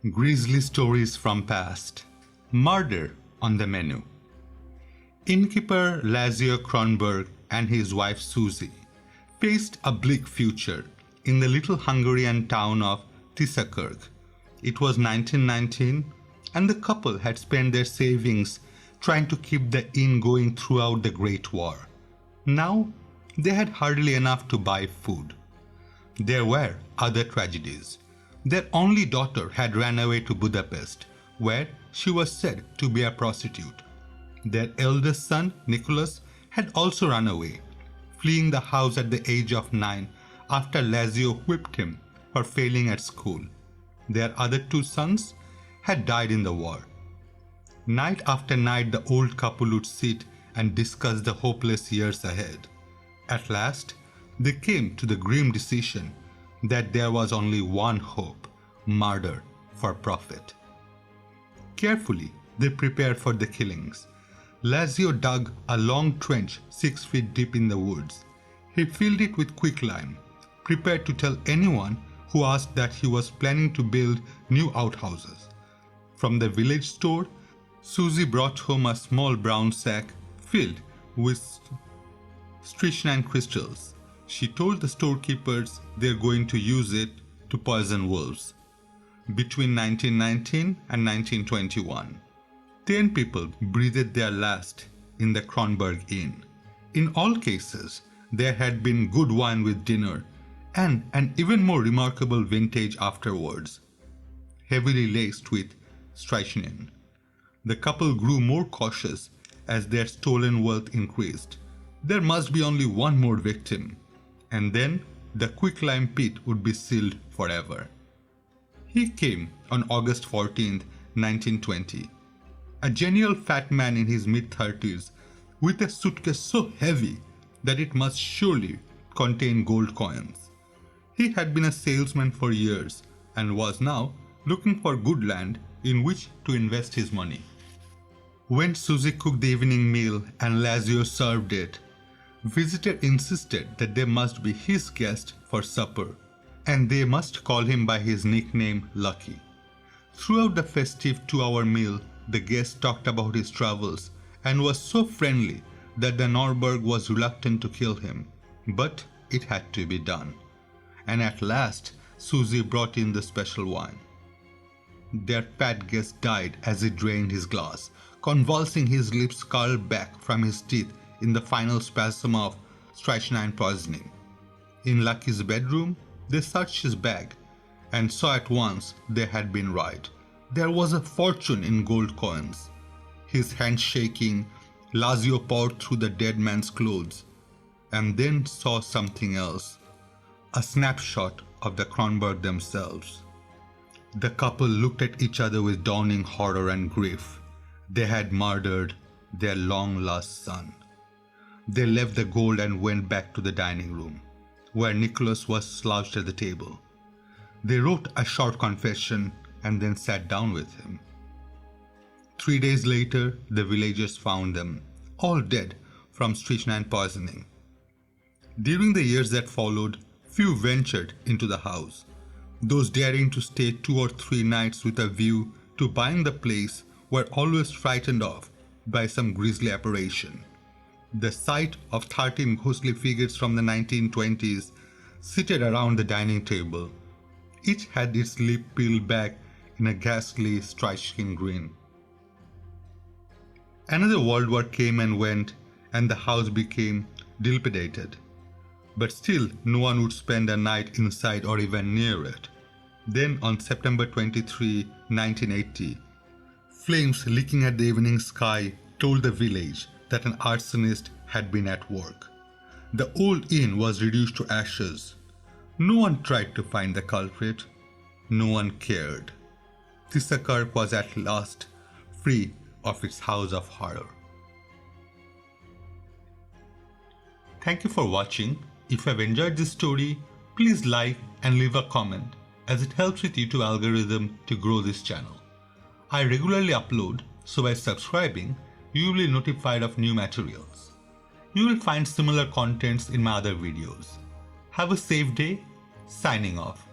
Grisly stories from past. Murder on the menu. Innkeeper Lazio Kronberg and his wife Susi faced a bleak future in the little Hungarian town of Tisakurt. It was 1919 and the couple had spent their savings trying to keep the inn going throughout the Great War. Now they had hardly enough to buy food. There were other tragedies. Their only daughter had ran away to Budapest, where she was said to be a prostitute. Their eldest son, Nicholas, had also run away, fleeing the house at the age of 9 after Lazio whipped him for failing at school. Their other 2 sons had died in the war. Night after night, the old couple would sit and discuss the hopeless years ahead. At last, they came to the grim decision that there was only one hope: murder for profit. Carefully, they prepared for the killings. Lazio dug a long trench 6 feet deep in the woods. He filled it with quicklime, prepared to tell anyone who asked that he was planning to build new outhouses. From the village store, Susi brought home a small brown sack filled with strychnine crystals. She told the storekeepers they're going to use it to poison wolves. Between 1919 and 1921, 10 people breathed their last in the Kronberg Inn. In all cases, there had been good wine with dinner and an even more remarkable vintage afterwards, heavily laced with strychnine. The couple grew more cautious as their stolen wealth increased. There must be only one more victim, and then the quicklime pit would be sealed forever. He came on August 14, 1920. A genial fat man in his mid-30s with a suitcase so heavy that it must surely contain gold coins. He had been a salesman for years and was now looking for good land in which to invest his money. When Susi cooked the evening meal and Lazio served it, visitor insisted that they must be his guest for supper, and they must call him by his nickname Lucky. Throughout the festive 2-hour meal, the guest talked about his travels and was so friendly that the Norberg was reluctant to kill him, but it had to be done. And at last, Susi brought in the special wine. Their fat guest died as he drained his glass, convulsing, his lips curled back from his teeth in the final spasm of strychnine poisoning. In Lucky's bedroom, they searched his bag and saw at once they had been right. There was a fortune in gold coins. His hands shaking, Lazio poured through the dead man's clothes and then saw something else, a snapshot of the Kronberg themselves. The couple looked at each other with dawning horror and grief. They had murdered their long-lost son. They left the gold and went back to the dining room, where Nicholas was slouched at the table. They wrote a short confession and then sat down with him. 3 days later, the villagers found them, all dead from strychnine poisoning. During the years that followed, few ventured into the house. Those daring to stay 2 or 3 nights with a view to buying the place were always frightened off by some grisly apparition. The sight of 13 ghostly figures from the 1920s seated around the dining table. Each had its lip peeled back in a ghastly, striking grin. Another World War came and went, and the house became dilapidated. But still, no one would spend a night inside or even near it. Then, on September 23, 1980, flames licking at the evening sky told the village that an arsonist had been at work. The old inn was reduced to ashes. No one tried to find the culprit. No one cared. Tisakurt was at last free of its house of horror. Thank you for watching. If you have enjoyed this story, please like and leave a comment, as it helps with YouTube algorithm to grow this channel. I regularly upload, so by subscribing, you will be notified of new materials. You will find similar contents in my other videos. Have a safe day. Signing off.